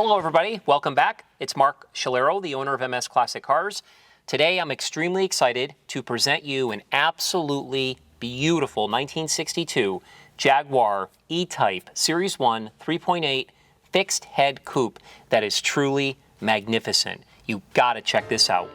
Hello everybody, welcome back. It's Mark Shalero, the owner of MS Classic Cars. Today I'm extremely excited to present you an absolutely beautiful 1962 Jaguar E-Type Series 1 3.8 fixed head coupe that is truly magnificent. You gotta check this out.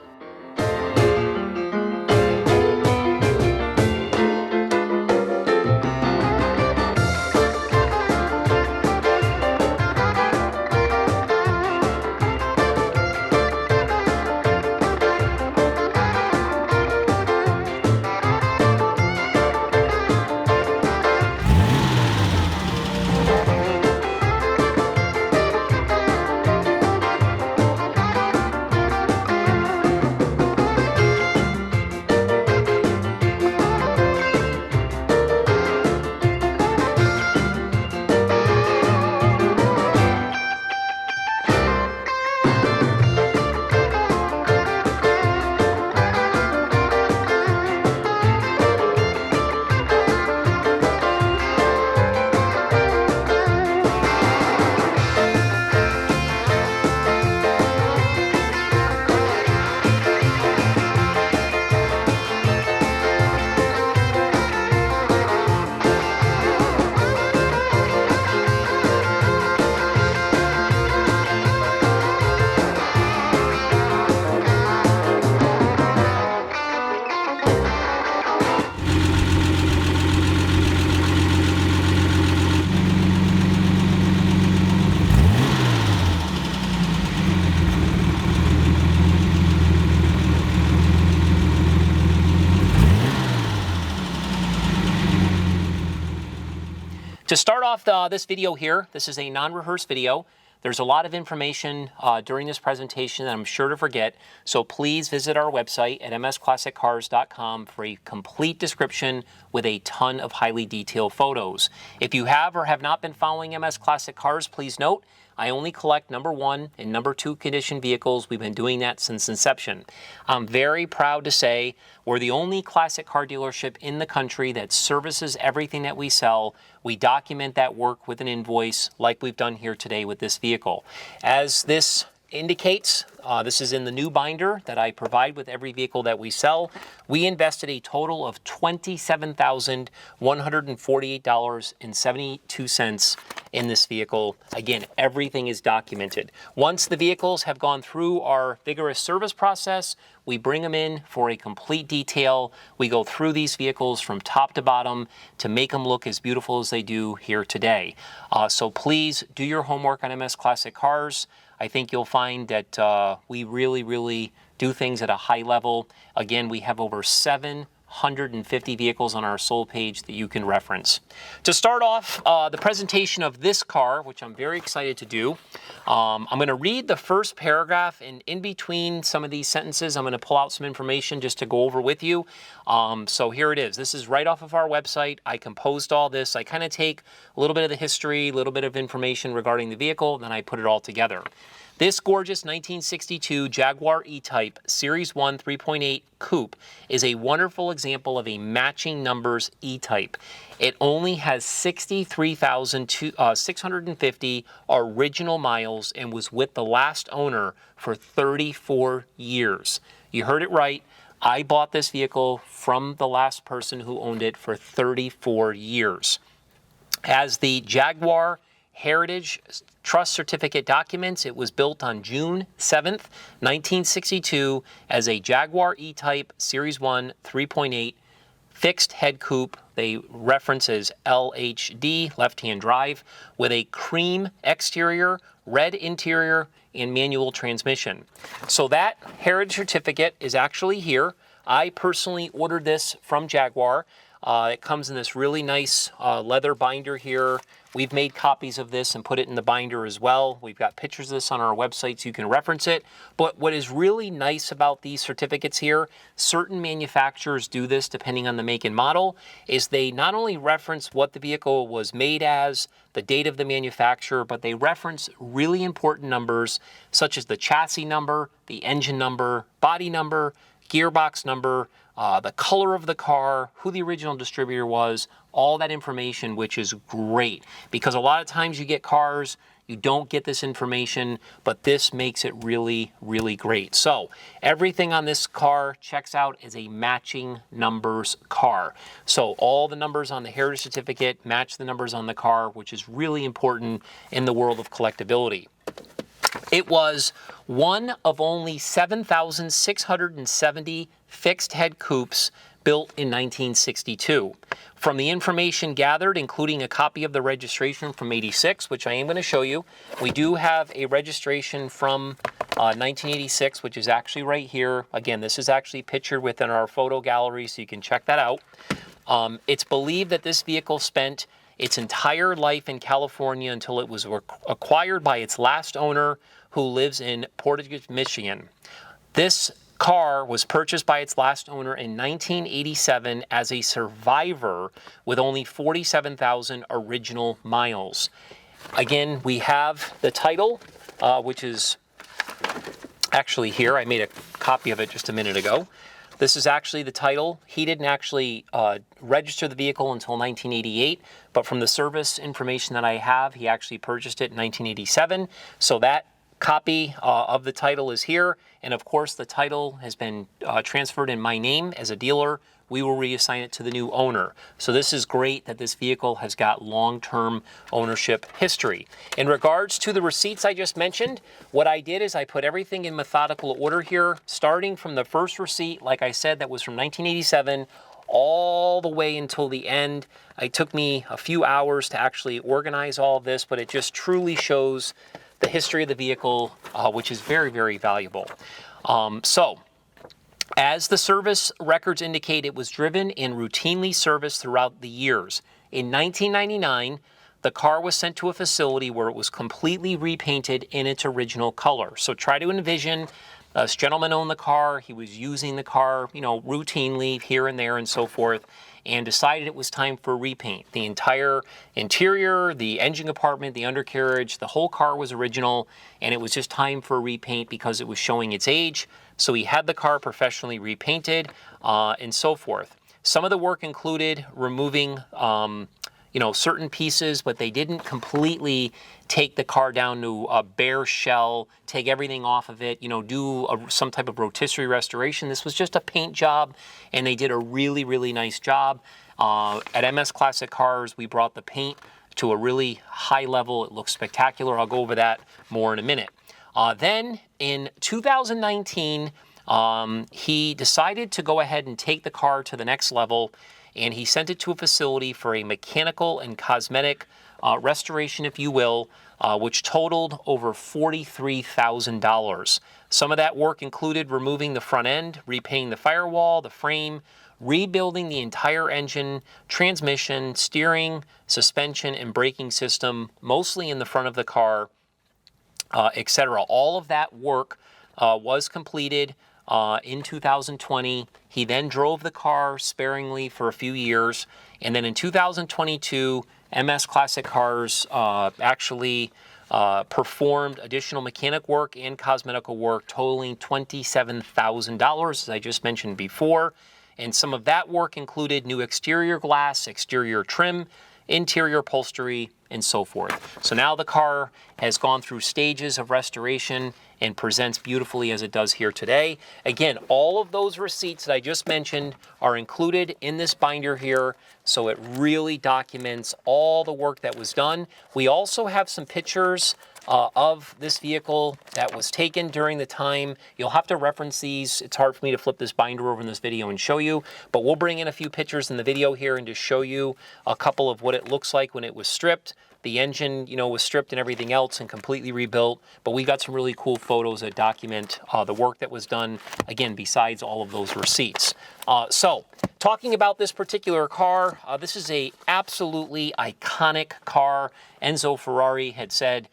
To start off this video here, this is a non-rehearsed video. There's a lot of information during this presentation that I'm sure to forget, so please visit our website at msclassiccars.com for a complete description with a ton of highly detailed photos. If you have or have not been following MS Classic Cars, please note, I only collect number 1 and number 2 condition vehicles. We've been doing that since inception. I'm very proud to say we're the only classic car dealership in the country that services everything that we sell. We document that work with an invoice like we've done here today with this vehicle. As this indicates, this is in the new binder that I provide with every vehicle that we sell. We invested a total of $27,148.72 in this vehicle. Again, everything is documented. Once the vehicles have gone through our vigorous service process, we bring them in for a complete detail. We go through these vehicles from top to bottom to make them look as beautiful as they do here today. So please do your homework on MS Classic Cars. I think you'll find that we really do things at a high level. Again, we have over 750 vehicles on our sold page that you can reference. To start off the presentation of this car, which I'm very excited to do, I'm going to read the first paragraph, and in between some of these sentences, I'm going to pull out some information just to go over with you. So here it is. This is right off of our website. I composed all this. I kind of take a little bit of the history, a little bit of information regarding the vehicle, then I put it all together. This gorgeous 1962 Jaguar E-Type Series 1 3.8 Coupe is a wonderful example of a matching numbers E-Type. It only has 63,650 original miles and was with the last owner for 34 years. You heard it right. I bought this vehicle from the last person who owned it for 34 years. As the Jaguar Heritage Trust Certificate documents, it was built on June 7th, 1962 as a Jaguar E-Type Series 1 3.8 fixed head coupe. They reference as LHD, left-hand drive, with a cream exterior, red interior, and manual transmission. So that Heritage Certificate is actually here. I personally ordered this from Jaguar. It comes in this really nice leather binder here. We've made copies of this and put it in the binder as well. We've got pictures of this on our website so you can reference it. But what is really nice about these certificates here, certain manufacturers do this depending on the make and model, is they not only reference what the vehicle was made as, the date of the manufacturer, but they reference really important numbers such as the chassis number, the engine number, body number, gearbox number, the color of the car, who the original distributor was, all that information, which is great. Because a lot of times you get cars, You don't get this information, but this makes it really, really great. So everything on this car checks out as a matching numbers car. So all the numbers on the Heritage Certificate match the numbers on the car, which is really important in the world of collectability. It was one of only 7,670 fixed head coupes built in 1962. From the information gathered, including a copy of the registration from '86, which I am going to show you, we do have a registration from 1986, which is actually right here. Again, this is actually pictured within our photo gallery, so you can check that out. It's believed that this vehicle spent its entire life in California until it was acquired by its last owner, who lives in Portage, Michigan. This car was purchased by its last owner in 1987 as a survivor with only 47,000 original miles. Again, we have the title, which is actually here. I made a copy of it just a minute ago. This is actually the title. He didn't actually register the vehicle until 1988, but from the service information that I have, he actually purchased it in 1987. So that copy of the title is here, and of course the title has been transferred in my name as a dealer. We will reassign it to the new owner. So this is great that this vehicle has got long-term ownership history. In regards to the receipts I just mentioned, what I did is I put everything in methodical order here, starting from the first receipt, like I said, that was from 1987, all the way until the end. It took me a few hours to actually organize all of this, but it just truly shows the history of the vehicle, which is very, very valuable. So, as the service records indicate, it was driven and routinely serviced throughout the years. In 1999, the car was sent to a facility where it was completely repainted in its original color. So try to envision this gentleman owned the car. He was using the car, routinely here and there and so forth, and decided it was time for repaint. The entire interior, the engine compartment, the undercarriage, the whole car was original, and it was just time for a repaint because it was showing its age. So he had the car professionally repainted and so forth. Some of the work included removing certain pieces, but they didn't completely take the car down to a bare shell, take everything off of it, do some type of rotisserie restoration. This was just a paint job, and they did a really, really nice job. At MS Classic Cars, we brought the paint to a really high level. It looks spectacular. I'll go over that more in a minute. Then in 2019, he decided to go ahead and take the car to the next level, and he sent it to a facility for a mechanical and cosmetic restoration, if you will, which totaled over $43,000. Some of that work included removing the front end, repainting the firewall, the frame, rebuilding the entire engine, transmission, steering, suspension, and braking system, mostly in the front of the car, etc. All of that work was completed in 2020. He then drove the car sparingly for a few years, and then in 2022, MS Classic Cars actually performed additional mechanic work and cosmetic work totaling $27,000, as I just mentioned before. And some of that work included new exterior glass, exterior trim, interior upholstery, and so forth. So now the car has gone through stages of restoration and presents beautifully as it does here today. Again, all of those receipts that I just mentioned are included in this binder here, so it really documents all the work that was done. We also have some pictures of this vehicle that was taken during the time. You'll have to reference these. It's hard for me to flip this binder over in this video and show you, but we'll bring in a few pictures in the video here and just show you a couple of what it looks like when it was stripped. The engine, was stripped and everything else and completely rebuilt, but we got some really cool photos that document the work that was done, again, besides all of those receipts. So, talking about this particular car, this is a absolutely iconic car. Enzo Ferrari had said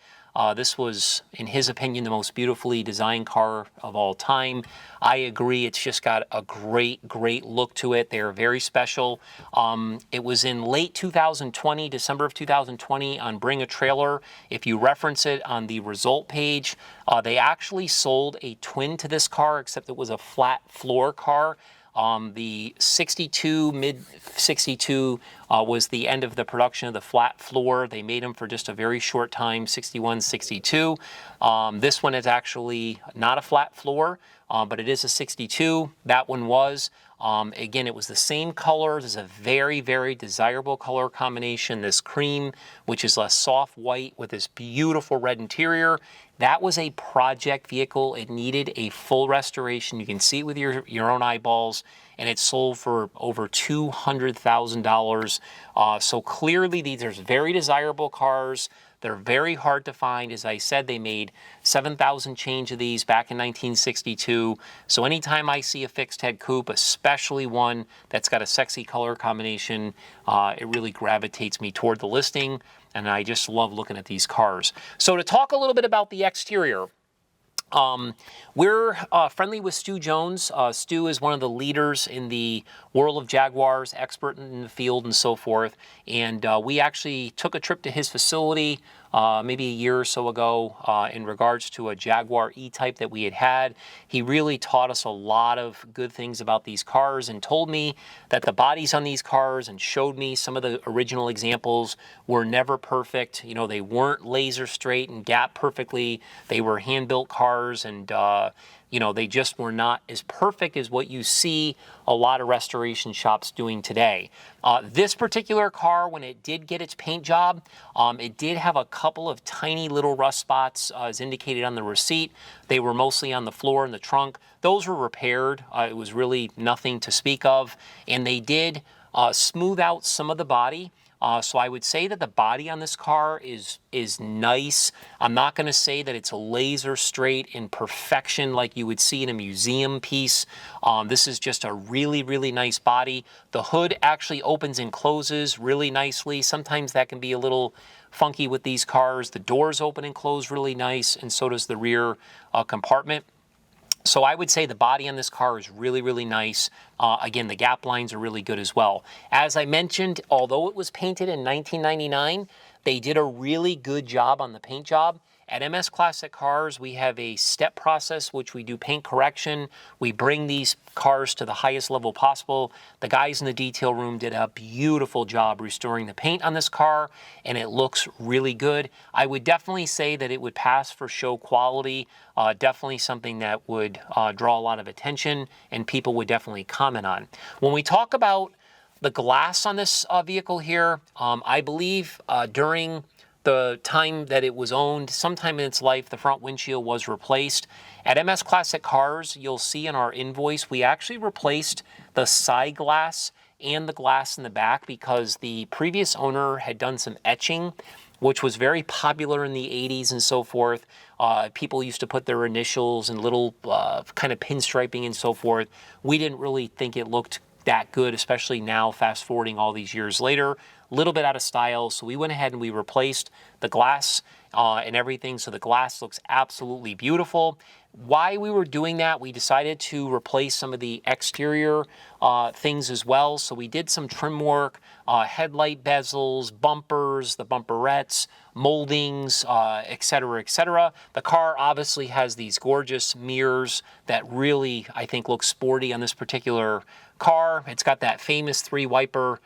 this was, in his opinion, the most beautifully designed car of all time. I agree. It's just got a great, great look to it. They're very special. It was in late 2020, December of 2020, on Bring a Trailer. If you reference it on the result page, they actually sold a twin to this car, except it was a flat floor car. The 62, mid 62 was the end of the production of the flat floor. They made them for just a very short time, 61, 62. This one is actually not a flat floor, but it is a 62. That one was. Again, it was the same color. This is a very, very desirable color combination. This cream, which is a soft white with this beautiful red interior. That was a project vehicle. It needed a full restoration. You can see it with your own eyeballs, and it sold for over $200,000. So clearly, these are very desirable cars. They're very hard to find. As I said, they made 7,000 change of these back in 1962. So anytime I see a fixed head coupe, especially one that's got a sexy color combination, it really gravitates me toward the listing. And I just love looking at these cars. So to talk a little bit about the exterior, we're friendly with Stu Jones. Stu is one of the leaders in the world of Jaguars, expert in the field and so forth. And we actually took a trip to his facility maybe a year or so ago in regards to a Jaguar E-Type that we had. He really taught us a lot of good things about these cars and told me that the bodies on these cars and showed me some of the original examples were never perfect. You know, they weren't laser straight and gap perfectly. They were hand-built cars, and you know, they just were not as perfect as what you see a lot of restoration shops doing today. This particular car, when it did get its paint job, it did have a couple of tiny little rust spots as indicated on the receipt. They were mostly on the floor and the trunk. Those were repaired. It was really nothing to speak of. And they did smooth out some of the body. So I would say that the body on this car is nice. I'm not going to say that it's a laser straight in perfection like you would see in a museum piece. This is just a really, really nice body. The hood actually opens and closes really nicely. Sometimes that can be a little funky with these cars. The doors open and close really nice, and so does the rear compartment. So I would say the body on this car is really, really nice. Again, the gap lines are really good as well. As I mentioned, although it was painted in 1999, they did a really good job on the paint job. At MS Classic Cars, we have a step process which we do paint correction. We bring these cars to the highest level possible. The guys in the detail room did a beautiful job restoring the paint on this car, and it looks really good. I would definitely say that it would pass for show quality. Definitely something that would draw a lot of attention, and people would definitely comment on. When we talk about the glass on this vehicle here, I believe during the time that it was owned, sometime in its life, the front windshield was replaced. At MS Classic Cars, you'll see in our invoice, we actually replaced the side glass and the glass in the back because the previous owner had done some etching, which was very popular in the 80s and so forth. People used to put their initials and little kind of pinstriping and so forth. We didn't really think it looked that good, especially now, fast forwarding all these years later. A little bit out of style, so we went ahead and we replaced the glass and everything, so the glass looks absolutely beautiful. Why we were doing that, we decided to replace some of the exterior things as well. So we did some trim work, headlight bezels, bumpers, the bumperettes, moldings, etc., etc. The car obviously has these gorgeous mirrors that really, I think, look sporty on this particular car. It's got that famous 3-wiper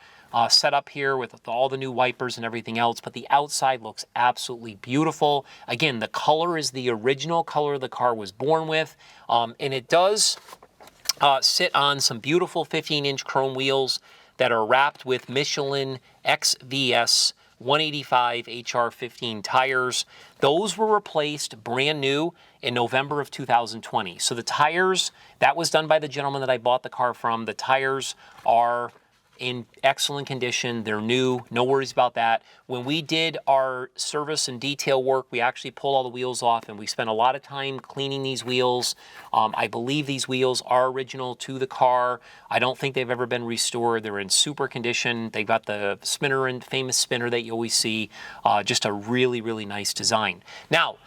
setup here with all the new wipers and everything else, but the outside looks absolutely beautiful. Again, the color is the original color the car was born with, and it does sit on some beautiful 15-inch chrome wheels that are wrapped with Michelin XVS 185 HR15 tires. Those were replaced brand new in November of 2020. So the tires, that was done by the gentleman that I bought the car from. The tires are in excellent condition. They're new, no worries about that. When we did our service and detail work, we actually pulled all the wheels off, and we spent a lot of time cleaning these wheels. I believe these wheels are original to the car. I don't think they've ever been restored. They're in super condition. They got the spinner and famous spinner that you always see. Just a really, really nice design. Now,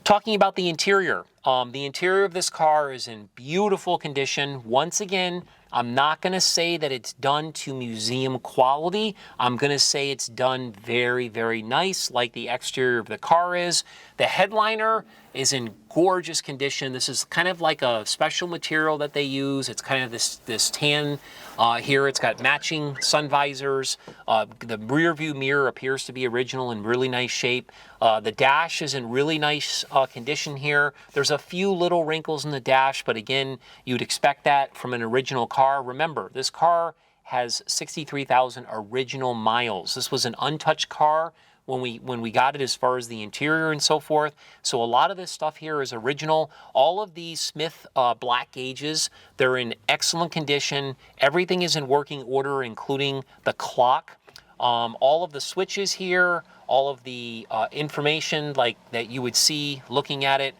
talking about the interior, The interior of this car is in beautiful condition. Once again, I'm not going to say that it's done to museum quality. I'm going to say it's done very, very nice, like the exterior of the car is. The headliner is in gorgeous condition. This is kind of like a special material that they use. It's kind of this tan here. It's got matching sun visors. The rear view mirror appears to be original in really nice shape. The dash is in really nice condition here. There's a few little wrinkles in the dash, but again, you'd expect that from an original car. Remember, this car has 63,000 original miles. This was an untouched car when we got it, as far as the interior and so forth. So a lot of this stuff here is original. All of these Smith black gauges, they're in excellent condition. Everything is in working order, including the clock. All of the switches here, all of the information like that you would see looking at it.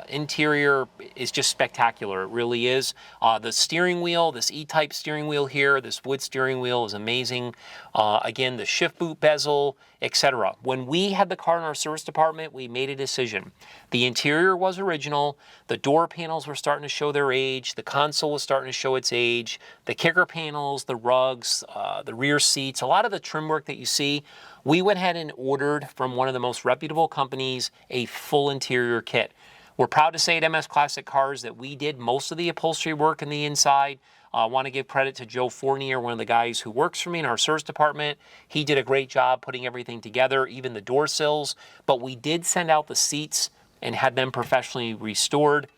Interior is just spectacular. It really is. The steering wheel, this E-Type steering wheel here, this wood steering wheel is amazing. Again, the shift boot bezel, etc. When we had the car in our service department, we made a decision. The interior was original. The door panels were starting to show their age. The console was starting to show its age. The kicker panels, the rugs, the rear seats, a lot of the trim work that you see, we went ahead and ordered from one of the most reputable companies a full interior kit. We're proud to say at MS Classic Cars that we did most of the upholstery work in the inside. I want to give credit to Joe Fournier, one of the guys who works for me in our service department. He did a great job putting everything together, even the door sills. But we did send out the seats and had them professionally restored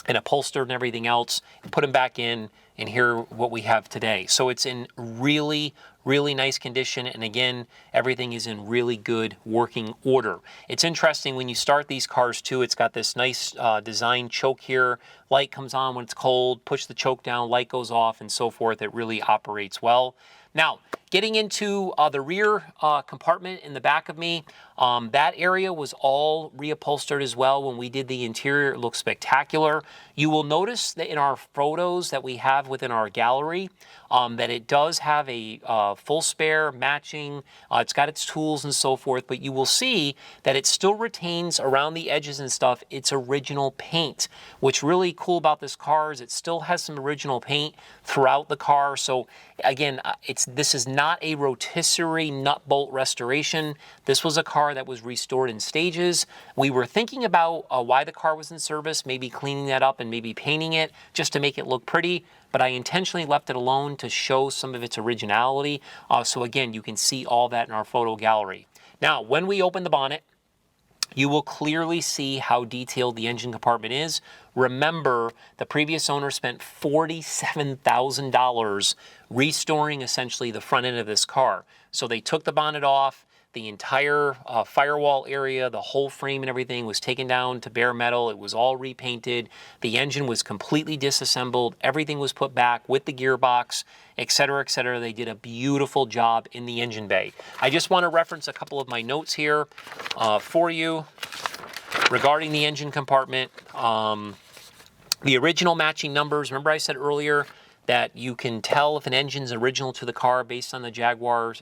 and upholstered and everything else, and put them back in, and here what we have today. So it's in really, really nice condition, and again, everything is in really good working order. It's interesting when you start these cars too, it's got this nice design choke here. Light comes on when it's cold, push the choke down, light goes off, and so forth. It really operates well. Now, getting into the rear compartment in the back of me, that area was all reupholstered as well. When we did the interior, it looked spectacular. You will notice that in our photos that we have within our gallery, that it does have a full spare matching. It's got its tools and so forth, but you will see that it still retains around the edges and stuff its original paint. What's really cool about this car is it still has some original paint throughout the car. So again, this is not a rotisserie nut bolt restoration. This was a car that was restored in stages. We were thinking about why the car was in service, maybe cleaning that up and maybe painting it just to make it look pretty, but I intentionally left it alone to show some of its originality. So again, you can see all that in our photo gallery. Now, when we open the bonnet, you will clearly see how detailed the engine compartment is. Remember, the previous owner spent $47,000 restoring essentially the front end of this car. So they took the bonnet off, the entire firewall area, the whole frame and everything was taken down to bare metal. It was all repainted. The engine was completely disassembled. Everything was put back with the gearbox, etc., etc. They did a beautiful job in the engine bay. I just want to reference a couple of my notes here for you regarding the engine compartment. The original matching numbers, remember I said earlier that you can tell if an engine's original to the car based on the Jaguar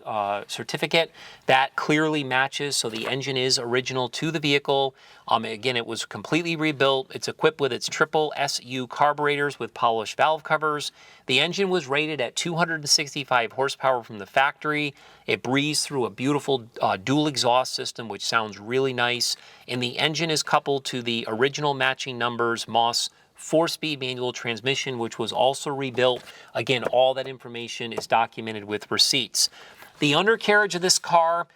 certificate. That clearly matches, so the engine is original to the vehicle. Again, it was completely rebuilt. It's equipped with its triple SU carburetors with polished valve covers. The engine was rated at 265 horsepower from the factory. It breathes through a beautiful dual exhaust system, which sounds really nice. And the engine is coupled to the original matching numbers Moss 4-speed manual transmission, which was also rebuilt. Again, all that information is documented with receipts. The undercarriage of this car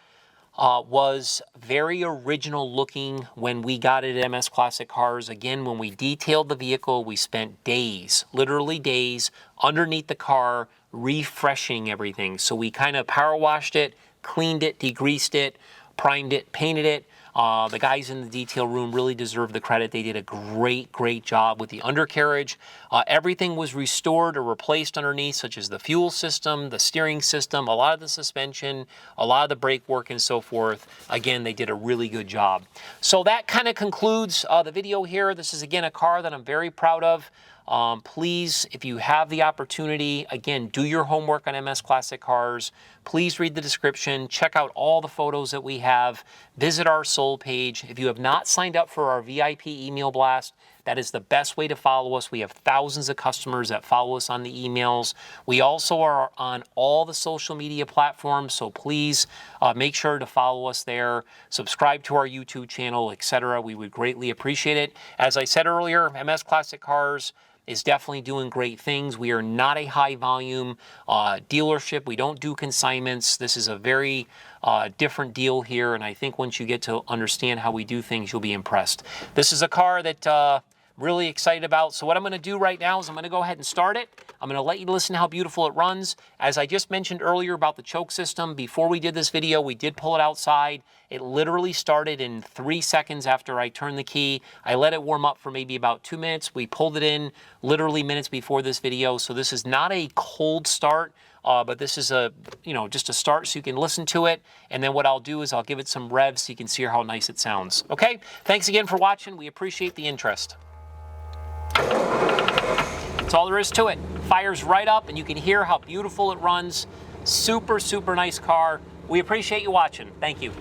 was very original looking when we got it at MS Classic Cars. Again, when we detailed the vehicle, we spent days, literally days, underneath the car, refreshing everything. So we kind of power washed it, cleaned it, degreased it, primed it, painted it. The guys in the detail room really deserve the credit. They did a great, great job with the undercarriage. Everything was restored or replaced underneath, such as the fuel system, the steering system, a lot of the suspension, a lot of the brake work and so forth. Again, they did a really good job. So that kind of concludes the video here. This is, again, a car that I'm very proud of. Please, if you have the opportunity, again, do your homework on MS Classic Cars. Please read the description, check out all the photos that we have, visit our sold page. If you have not signed up for our VIP email blast, that is the best way to follow us. We have thousands of customers that follow us on the emails. We also are on all the social media platforms, so please make sure to follow us there, subscribe to our YouTube channel, etc. We would greatly appreciate it. As I said earlier, MS Classic Cars is definitely doing great things. We are not a high volume dealership. We don't do consignments. This is a very different deal here, and I think once you get to understand how we do things, you'll be impressed. This is a car that really excited about. So what I'm going to do right now is I'm going to go ahead and start it. I'm going to let you listen to how beautiful it runs. As I just mentioned earlier about the choke system, before we did this video, we did pull it outside. It literally started in 3 seconds after I turned the key. I let it warm up for maybe about 2 minutes. We pulled it in literally minutes before this video. So this is not a cold start, but this is a, just a start so you can listen to it. And then what I'll do is I'll give it some revs so you can see how nice it sounds. Okay, thanks again for watching. We appreciate the interest. That's all there is to it. Fires right up and you can hear how beautiful it runs. Super, super nice car. We appreciate you watching. Thank you.